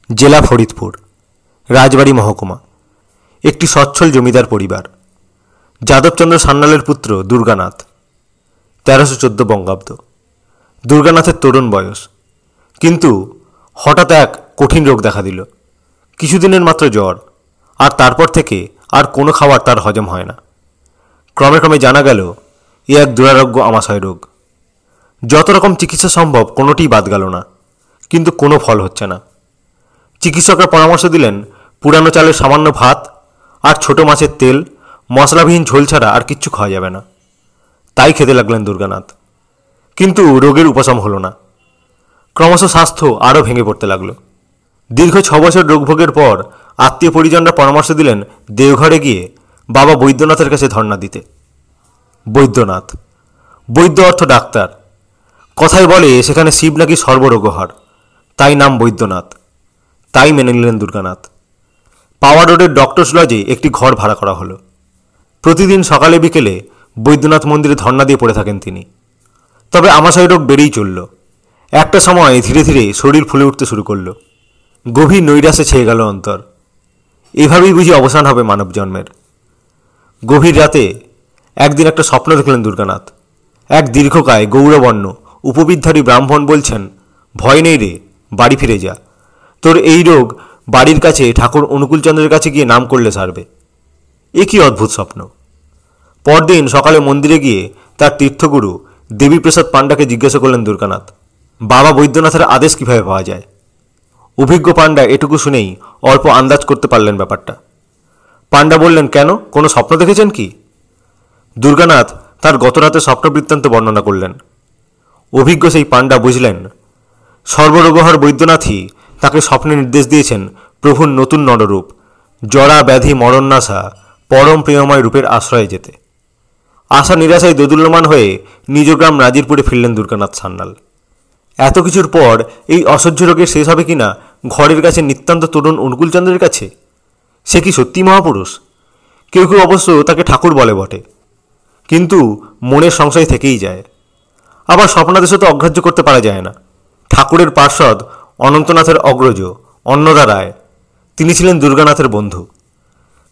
জেলা ফরিদপুর, রাজবাড়ী মহকুমা। একটি সচ্ছল জমিদার পরিবার। যাদবচন্দ্র সান্যালের পুত্র দুর্গানাথ। 1314 বঙ্গাব্দ। দুর্গানাথের তরুণ বয়স, কিন্তু হঠাৎ এক কঠিন রোগ দেখা দিল। কিছুদিনের মাত্র জ্বর, আর তারপর থেকে আর কোনো খাবার তার হজম হয় না। ক্রমে ক্রমে জানা গেল এ এক দুরারোগ্য আমাশয় রোগ। যত রকম চিকিৎসা সম্ভব কোনোটিই বাদ গেল না, কিন্তু কোনো ফল হচ্ছে না। চিকিৎসকরা পরামর্শ দিলেন পুরানো চালের সামান্য ভাত আর ছোট মাছের তেল, মশলাবিহীন ঝোল ছাড়া আর কিচ্ছু খাওয়া যাবে না। তাই খেতে লাগলেন দুর্গানাথ, কিন্তু রোগের উপশম হলো না। ক্রমশ স্বাস্থ্য আরও ভেঙে পড়তে লাগলো। দীর্ঘ 6 বছর রোগভোগের পর আত্মীয় পরিজনরা পরামর্শ দিলেন দেওঘরে গিয়ে বাবা বৈদ্যনাথের কাছে ধর্ণা দিতে। বৈদ্যনাথ, বৈদ্য অর্থ ডাক্তার। কথায় বলে সেখানে শিব নাকি সর্বরোগহার, তাই নাম বৈদ্যনাথ। তাই মেনে নিলেন দুর্গানাথ। পাওয়ার রোডের ডক্টরস লজে একটি ঘর ভাড়া করা হলো। প্রতিদিন সকালে বিকেলে বৈদ্যনাথ মন্দিরে ধর্ণা দিয়ে পড়ে থাকেন তিনি। তবে আমাশয় রোগ বেড়েই চলল। একটা সময় ধীরে ধীরে শরীর ফুলে উঠতে শুরু করলো। গভীর নৈরাশ্যে ছেয়ে গেল অন্তর। এভাবেই বুঝি অবসান হবে মানব জন্মের। গভীর রাতে একদিন একটা স্বপ্ন দেখলেন দুর্গানাথ। এক দীর্ঘকায় গৌরবর্ণ উপবিদধারী ব্রাহ্মণ বলছেন, ভয় নেই রে, বাড়ি ফিরে যা। তোর এই রোগ বাড়ির কাছে ঠাকুর অনুকূলচন্দ্রের কাছে গিয়ে নাম করলে সারবে। এ কি অদ্ভুত স্বপ্ন! পরদিন সকালে মন্দিরে গিয়ে তার তীর্থগুরু দেবীপ্রসাদ পাণ্ডাকে জিজ্ঞাসা করলেন দুর্গানাথ, বাবা বৈদ্যনাথের আদেশ কিভাবে পাওয়া যায়? অভিজ্ঞ পাণ্ডা এটুকু শুনেই অল্প আন্দাজ করতে পারলেন ব্যাপারটা। পাণ্ডা বললেন, কেন, কোনো স্বপ্ন দেখেছেন কি? দুর্গানাথ তার গতরাতে স্বপ্ন বৃত্তান্ত বর্ণনা করলেন। অভিজ্ঞ সেই পাণ্ডা বুঝলেন সর্বরোগহর বৈদ্যনাথই তাকে স্বপ্নে নির্দেশ দিয়েছেন প্রভুর নতুন নররূপ, জরা ব্যাধি মরণনাশা পরম প্রিয়ময় রূপের আশ্রয়ে যেতে। আশা নিরাশায় দোদুল্যমান হয়ে নিজ গ্রাম নাজিরপুরে ফিরলেন দুর্গানাথ সান্যাল। এত কিছুর পর এই অসহ্য রোগের শেষ হবে কিনা ঘরের কাছে নিতান্ত তরুণ অনুকূলচন্দ্রের কাছে? সে কি সত্যি মহাপুরুষ? কেউ কেউ অবশ্য তাকে ঠাকুর বলে বটে, কিন্তু মনের সংশয় থেকেই যায়। আবার স্বপ্নাদেশও তো অগ্রাহ্য করতে পারা যায় না। ঠাকুরের পার্ষদ অনন্তনাথের অগ্রজ অন্নদা রায়, তিনি ছিলেন দুর্গানাথের বন্ধু।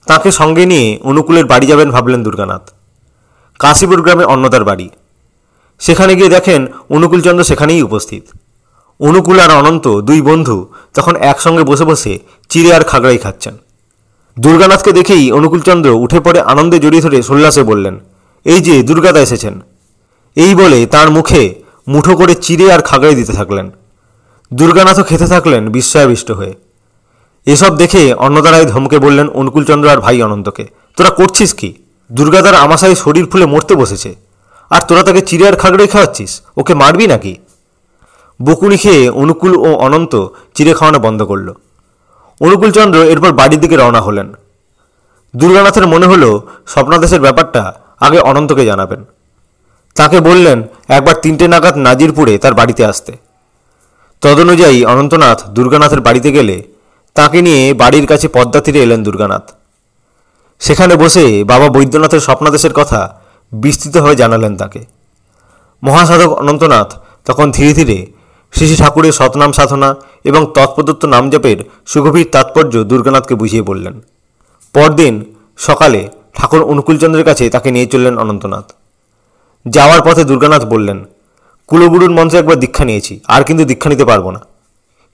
তাকে সঙ্গে নিয়ে অনুকূলের বাড়ি যাবেন ভাবলেন দুর্গানাথ। কাশীপুর গ্রামে অন্নদার বাড়ি। সেখানে গিয়ে দেখেন অনুকূলচন্দ্র সেখানেই উপস্থিত। অনুকূল আর অনন্ত দুই বন্ধু তখন একসঙ্গে বসে বসে চিড়ে আর খাগড়াই খাচ্ছেন। দুর্গানাথকে দেখেই অনুকূলচন্দ্র উঠে পড়ে আনন্দে জড়িয়ে ধরে সোল্লাসে বললেন, এই যে দুর্গাদা এসেছেন। এই বলে তার মুখে মুঠো করে চিড়ে আর খাগড়াই দিতে থাকলেন। দুর্গানাথও খেতে থাকলেন বিস্ময়াবিষ্ট হয়ে। এসব দেখে অন্নদারায় ধমকে বললেন অনুকূলচন্দ্র আর ভাই অনন্তকে, তোরা করছিস কি? দুর্গাদার আমাশায় শরীর ফুলে মরতে বসেছে, আর তোরা তাকে চিড়ে আর খাগড়াই খাওয়াচ্ছিস? ওকে মারবি নাকি? বকুনি খেয়ে অনুকূল ও অনন্ত চিড়ে খাওয়ানো বন্ধ করল। অনুকূলচন্দ্র এরপর বাড়ির দিকে রওনা হলেন। দুর্গানাথের মনে হলো স্বপ্নাদেশের ব্যাপারটা আগে অনন্তকে জানাবেন। তাকে বললেন একবার 3টে নাগাদ নাজিরপুরে তার বাড়িতে আসতে। তদনুযায়ী অনন্তনাথ দুর্গানাথের বাড়িতে গেলে তাকে নিয়ে বাড়ির কাছে পদ্মা তীরে এলেন দুর্গানাথ। সেখানে বসে বাবা বৈদ্যনাথের স্বপ্নাদেশের কথা বিস্তৃতভাবে জানালেন তাকে। মহাসাধক অনন্তনাথ তখন ধীরে ধীরে শ্রী শ্রী ঠাকুরের সতনাম সাধনা এবং তৎপ্রদত্ত নামজপের সুগভীর তাৎপর্য দুর্গানাথকে বুঝিয়ে বললেন। পরদিন সকালে ঠাকুর অনুকূলচন্দ্রের কাছে তাকে নিয়ে চললেন অনন্তনাথ। যাওয়ার পথে দুর্গানাথ বললেন, কুলগুরুর মন্ত্রে একবার দীক্ষা নিয়েছি, আর কিন্তু দীক্ষা নিতে পারবো না।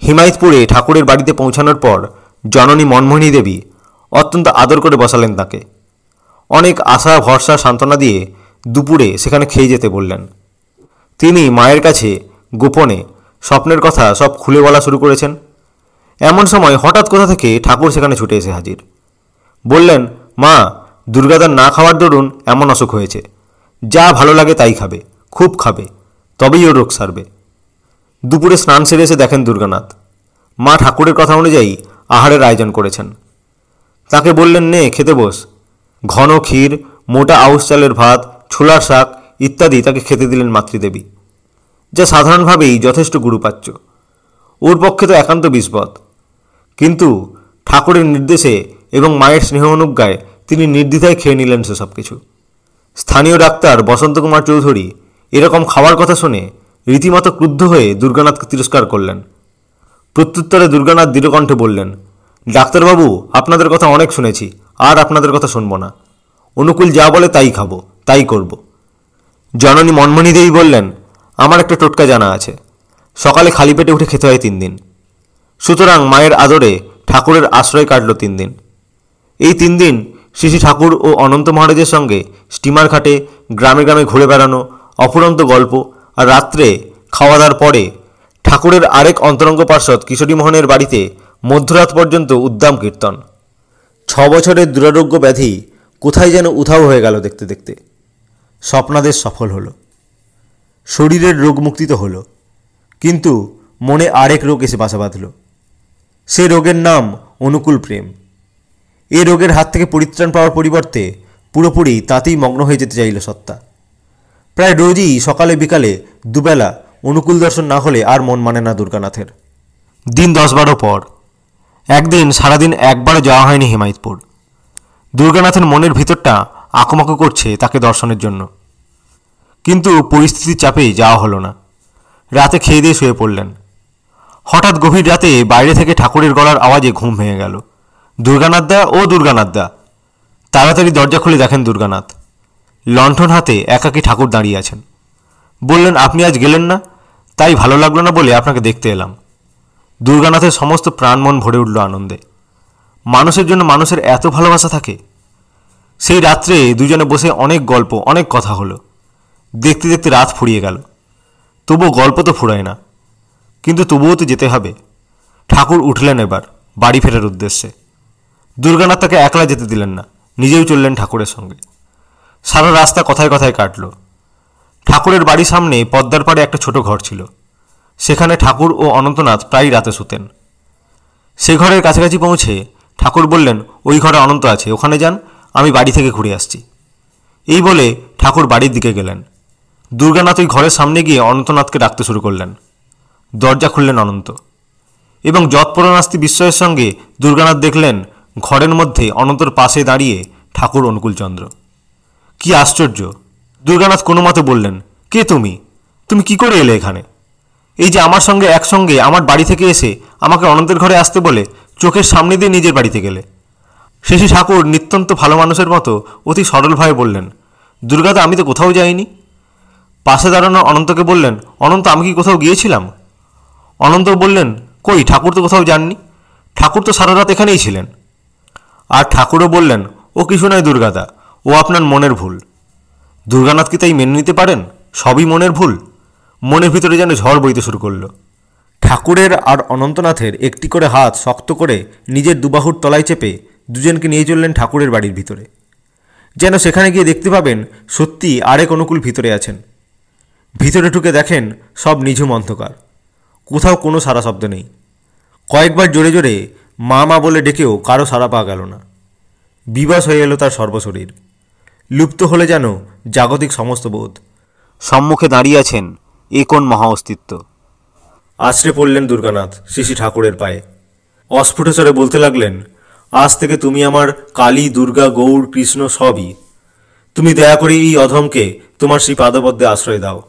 হিমায়তপুরে ঠাকুরের বাড়িতে পৌঁছানোর পর জননী মনমোহিনী দেবী অত্যন্ত আদর করে বসালেন তাকে। অনেক আশা ভরসা সান্ত্বনা দিয়ে দুপুরে সেখানে খেয়ে যেতে বললেন। তিনি মায়ের কাছে গোপনে স্বপ্নের কথা সব খুলে বলা শুরু করেছেন। এমন সময় হঠাৎ কোথা থেকে ঠাকুর সেখানে ছুটে এসে হাজির। বললেন, মা, দুর্গাদার না খাওয়ার দরুন এমন অসুখ হয়েছে। যা ভালো লাগে তাই খাবে, খুব খাবে, তবেই ওর রোগ সারবে। দুপুরে স্নান সেরে এসে দেখেন দুর্গানাথ মা ঠাকুরের কথা অনুযায়ী আহারের আয়োজন করেছেন। তাকে বললেন, নে খেতে বস। ঘন ক্ষীর, মোটা আউশ চালের ভাত, ছোলার শাক ইত্যাদি তাকে খেতে দিলেন মাতৃদেবী, যা সাধারণভাবেই যথেষ্ট গুরুপাচ্য। ওর পক্ষে তো একান্ত বিস্পদ, কিন্তু ঠাকুরের নির্দেশে এবং মায়ের স্নেহ অনুজ্ঞায় তিনি নির্দ্বিধায় খেয়ে নিলেন সেসব কিছু। স্থানীয় ডাক্তার বসন্ত কুমার চৌধুরী এরকম খাওয়ার কথা শুনে রীতিমতো ক্রুদ্ধ হয়ে দুর্গানাথকে তিরস্কার করলেন। প্রত্যুত্তরে দুর্গানাথ দৃঢ়কণ্ঠে বললেন, ডাক্তারবাবু, আপনাদের কথা অনেক শুনেছি, আর আপনাদের কথা শুনব না। অনুকূল যা বলে তাই খাবো, তাই করব। জননী মনমনি দেবী বললেন, আমার একটা টোটকা জানা আছে। সকালে খালি পেটে উঠে খেতে হয় 3 দিন। সুতরাং মায়ের আদরে ঠাকুরের আশ্রয় কাটল 3 দিন। এই 3 দিন শ্রী ঠাকুর ও অনন্ত মহারাজের সঙ্গে স্টিমার ঘাটে গ্রামে গ্রামে ঘুরে বেড়ানো, অফুরন্ত গল্প, আর রাত্রে খাওয়া দাওয়ার পরে ঠাকুরের আরেক অন্তরঙ্গ পার্ষদ কিশোরী মোহনের বাড়িতে মধ্যরাত পর্যন্ত উদ্দাম কীর্তন। 6 বছরের দুরারোগ্য ব্যাধি কোথায় যেন উধাও হয়ে গেল দেখতে দেখতে। স্বপ্নাদেশ সফল হলো, শরীরের রোগ মুক্তি তো হলো, কিন্তু মনে আরেক রোগ এসে বাসা বাঁধল। সে রোগের নাম অনুকূল প্রেম। এই রোগের হাত থেকে পরিত্রাণ পাওয়ার পরিবর্তে পুরোপুরি তাতেই মগ্ন হয়ে যেতে চাইল সত্তা। প্রায় রোজই সকালে বিকালে দুবেলা অনুকূল দর্শন না হলে আর মন মানে না দুর্গানাথের। দিন 10-12 পর একদিন সারাদিন একবারও যাওয়া হয়নি হেমায়তপুর। দুর্গানাথের মনের ভিতরটা আঁকুমাকু করছে তাকে দর্শনের জন্য, কিন্তু পরিস্থিতির চাপেই যাওয়া হলো না। রাতে খেয়ে দিয়ে শুয়ে পড়লেন। হঠাৎ গভীর রাতে বাইরে থেকে ঠাকুরের গলার আওয়াজে ঘুম ভেঙে গেল। দুর্গানাথদা, ও দুর্গানাথদা! তাড়াতাড়ি দরজা খুলে দেখেন দুর্গানাথ। লণ্ঠন হাতে একাকী ঠাকুর দাঁড়িয়ে আছেন। বললেন, আপনি আজ গেলেন না, তাই ভালো লাগলো না বলে আপনাকে দেখতে এলাম। দুর্গানাথের সমস্ত প্রাণ মন ভরে উঠল আনন্দে। মানুষের জন্য মানুষের এত ভালোবাসা থাকে। সেই রাত্রে দুজনে বসে অনেক গল্প, অনেক কথা হলো। দেখতে দেখতে রাত ফুরিয়ে গেল। তবুও গল্প তো ফুরায় না, কিন্তু তবুও তো যেতে হবে। ঠাকুর উঠলেন এবার বাড়ি ফেরার উদ্দেশ্যে। দুর্গানাথ তাকে একলা যেতে দিলেন না, নিজেও চললেন ঠাকুরের সঙ্গে। সারা রাস্তা কথায় কথায় কাটল। ঠাকুরের বাড়ির সামনে পদ্মার পাড়ে একটা ছোট ঘর ছিল। সেখানে ঠাকুর ও অনন্তনাথ প্রায় রাতে শুতেন। সে ঘরের কাছাকাছি পৌঁছে ঠাকুর বললেন, ওই ঘরে অনন্ত আছে, ওখানে যান, আমি বাড়ি থেকে ঘুরে আসছি। এই বলে ঠাকুর বাড়ির দিকে গেলেন। দুর্গানাথ ওই ঘরের সামনে গিয়ে অনন্তনাথকে ডাকতে শুরু করলেন। দরজা খুললেন অনন্ত, এবং যৎপরনাস্তি বিস্ময়ের সঙ্গে দুর্গানাথ দেখলেন ঘরের মধ্যে অনন্তর পাশে দাঁড়িয়ে ঠাকুর অনুকূলচন্দ্র। কি আশ্চর্য! দুর্গানাথ কোনো মতে বললেন, কে তুমি? তুমি কি করে এলে এখানে? এই যে আমার সঙ্গে একসঙ্গে আমার বাড়ি থেকে এসে আমাকে অনন্তের ঘরে আসতে বলে চোখের সামনে দিয়ে নিজের বাড়িতে গেলে। শেষে ঠাকুর নিত্যন্ত ভালো মানুষের মতো অতি সরলভাবে বললেন, দুর্গাদা, আমি তো কোথাও যাইনি। পাশে দাঁড়ানো অনন্তকে বললেন, অনন্ত, আমি কি কোথাও গিয়েছিলাম? অনন্ত বললেন, কই, ঠাকুর তো কোথাও যাননি, ঠাকুর তো সারা রাত এখানেই ছিলেন। আর ঠাকুরও বললেন, ও কিছু নয় দুর্গাদা, ও আপনার মনের ভুল। দুর্গানাথ কি তাই মেনে নিতে পারেন সবই মনের ভুল? মনের ভিতরে যেন ঝড় বইতে শুরু করল। ঠাকুরের আর অনন্তনাথের একটি করে হাত শক্ত করে নিজের দুবাহুর তলায় চেপে দুজনকে নিয়ে চললেন ঠাকুরের বাড়ির ভিতরে। যেন সেখানে গিয়ে দেখতে পাবেন সত্যি আরেক অনুকূল ভিতরে আছেন। ভিতরে ঢুকে দেখেন সব নিঝুম অন্ধকার, কোথাও কোনো সারা শব্দ নেই। কয়েকবার জোরে জোরে মা মা বলে ডেকেও কারো সাড়া পাওয়া গেল না। বিবশ হয়ে এলো তার সর্বশরীর। লুপ্ত হলে যেন জাগতিক সমস্ত বোধ। সম্মুখে দাঁড়িয়ে আছেন এ কোন মহা অস্তিত্ব। আছড়ে পড়লেন দুর্গানাথ শ্রী ঠাকুরের পায়ে। অস্ফুট স্বরে বলতে লাগলেন, আজ থেকে তুমি আমার কালী, দুর্গা, গৌর, কৃষ্ণ সবই। তুমি দয়া করে এই অধমকে তোমার শ্রী পাদপদ্মে আশ্রয় দাও।